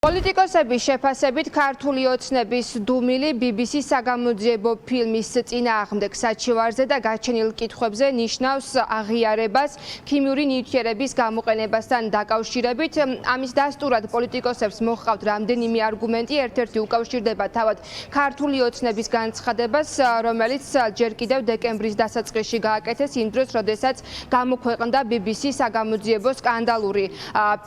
პოლიტიკოსების შეფასებით ქართული ოცნების დუმილი BBC-ს საგამოძიებო ფილმის წინააღმდეგ საჩივარზე და გაჩენილ კითხვებზე ნიშნავს აღიარებას ქიმიური ნივთიერების გამოყენებასთან დაკავშირებით. ამის დასტურად პოლიტიკოსებს მოჰყავთ რამდენიმე არგუმენტი. ერთ-ერთი უკავშირდება თავად ქართული ოცნების განცხადებას, რომელიც ჯერ კიდევ დეკემბრის დასაწყისში გააკეთეს, იმ დროს, როდესაც გამოქვეყნდა BBC-ს საგამოძიებო სკანდალური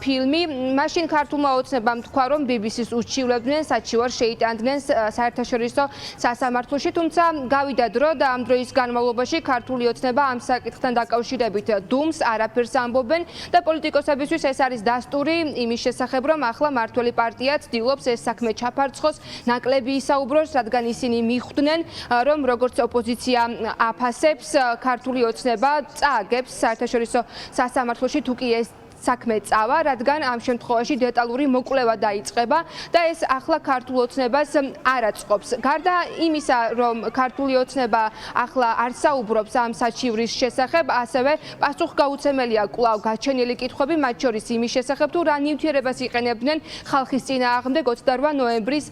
ფილმი. მაშინ ქართულმა ოცნებამ თქვა, რომ BBC-ს უშჩივლებდნენ, საჩივარს შეიტანდნენ საერთაშორისო სასამართლოში, თუმცა გავიდა დრო და ამ დროის განმავლობაში ქართული ოცნება ამ საკითხთან დაკავშირებით დუმს არაფერს ამბობენ და პოლიტიკოსებისთვის ეს არის დასტური იმის შესახებ, რომ ახლა მართველი პარტია ცდილობს ეს საქმე ჩაფარცხოს, ნაკლები ისაუბროს, რადგან ისინი მიხვდნენ, რომ როგორც ოპოზიცია აფასებს, ქართული ოცნება წააგებს საერთაშორისო სასამართლოში თუ კი ეს საქმე წავა, რადგან ამ შემთხვევაში დეტალური მოკვლევა დაიწყება და ეს ახლა ქართულ ოცნებას არ აწყობს. გარდა იმისა, რომ ქართული ოცნება ახლა არ საუბრობს ამ საჩივრის შესახებ, ასევე პასუხგაუცემელია კვლავ გაჩენილი კითხვები, მათ შორის იმის შესახებ, თუ რა ნივთიერებას იყენებდნენ ხალხის წინააღმდეგ 28 ნოემბრის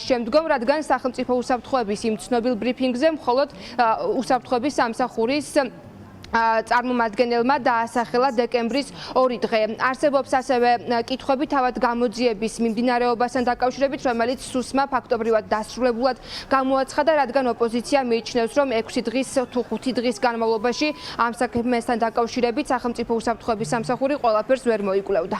შემდგომ, რადგან სახელმწიფო უსაფრთხოების იმ ცნობილ ბრიფინგზე მხოლოდ უსაფრთხოების სამსახურის წარმომადგენელმა დაასახელა დეკემბრის 2 დღე. არსებობს ასევე კითხვები თავად გამოძიების მიმდინარეობასთან დაკავშირებით, რომელიც სუსმა ფაქტობრივად დასრულებულად გამოაცხადა, რადგან ოპოზიცია მიიჩნევს, რომ 6 დღის თუ 5 დღის განმავლობაში ამ საქმესთან დაკავშირებით სახელმწიფო უსაფრთხოების სამსახური ყველაფერს ვერ მოიკვლევდა.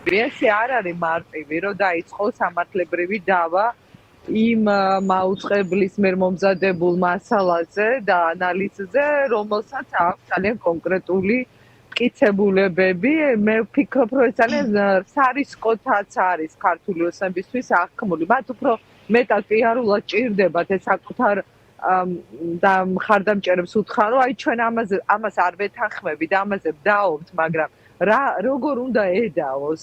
ეს არ არის მარტივი, რომ დაიწყოს სამართლებრივი დავა იმ მაუწყებლის მიერ მომზადებულ მასალაზე და ანალიზზე, რომელსაც აქვს ძალიან კონკრეტული მტკიცებულებები. მე ვფიქრობ, რომ ეს ძალიან სარისკოთაც არის ქართული ოცნებისთვის აღქმული. მათ უფრო მეტად პიარულად ჭირდებათ ეს საკუთარ და მხარდამჭერებს უთხრან, რომ აი ჩვენ ამას არ ვეთანხმებით, ამაზე ვდაობთ, მაგრამ როგორ უნდა ედაოს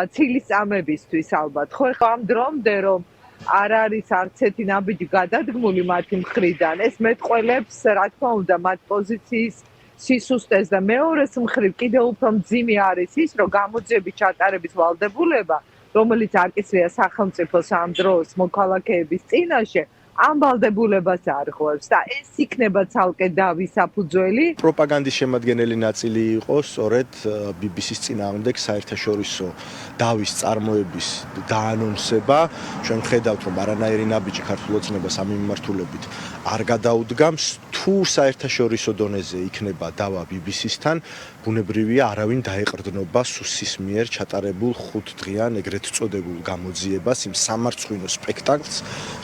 ცილის წამებისთვის ალბათ. ხო, ეხლა ამ დრომდე რომ არ არის არც ერთი ნაბიჯი გადადგმული მათი მხრიდან. ეს მეტყველებს, რა თქმა უნდა, მათ პოზიციის სისუსტეს და მეორეს მხრივ კიდევ უფრო მძიმე არის ის, რომ გამოძიების ჩატარების ვალდებულება, რომელიც აკისრია სახელმწიფოს ამ დროს მოქალაქეების წინაშე, ამ ვალდებულებას არღვევს და ეს იქნება ცალკე დავის საფუძველი. პროპაგანდის შემადგენელი ნაწილი იყო სწორედ BBC-ს წინააღმდეგ საერთაშორისო დავის წარმოების დაანონსება. ჩვენ ხედავთ, რომ არანაირი ნაბიჯი ქართულ ოცნებას ამ მიმართულებით არ გადაუდგამს. თუ საერთაშორისო დონეზე იქნება დავა BBC-სთან, ბუნებრივია არავინ დაეყრდნობა სუსის მიერ ჩატარებულ 5 დღიან ეგრეთ წოდებულ გამოძიებას, იმ სამარცხვინო სპექტაკლს,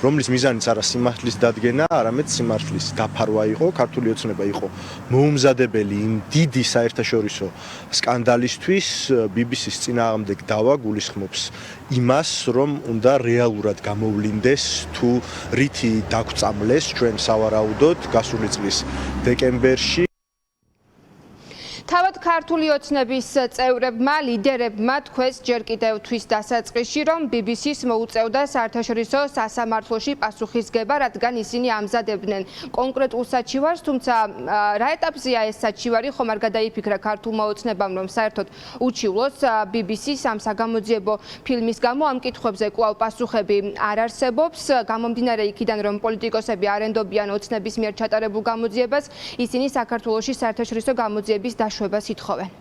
რომლის მიზანიც არა სიმართლის დადგენა, არამედ სიმართლის დაფარვა იყო. ქართული ოცნება იყო მოუმზადებელი იმ დიდი საერთაშორისო სკანდალისთვის. BBC-ს წინააღმდეგ დავა გულისხმობს იმას, რომ უნდა რეალურად გამოვლინდეს თუ რითი დაგწამლეს ჩვენ სავარაუდოდ გასული წლის დეკემბერში. თავად ქართული ოცნების წევრებმა, ლიდერებმა თქვეს ჯერ კიდევ თვის დასაწყისში, რომ BBC-ს მოუწევდა საერთაშორისო სასამართლოში პასუხისგება, რადგან ისინი ამზადებდნენ კონკრეტულ საჩივარს, თუმცა რა ეტაპზეა ეს საჩივარი, ხომ არ გადაიფიქრა ქართულმა ოცნებამ, რომ საერთოდ უჩივლოს BBC-ს ამ საგამოძიებო ფილმის გამო. ამ კითხვებზე კვლავ პასუხები არ არსებობს. გამომდინარე იქიდან, რომ პოლიტიკოსები არ ენდობიან ოცნების მიერ ჩატარებულ გამოძიებას, ისინი საქართველოში საერთაშორისო გამოძიების დაშვებას ითხოვენ.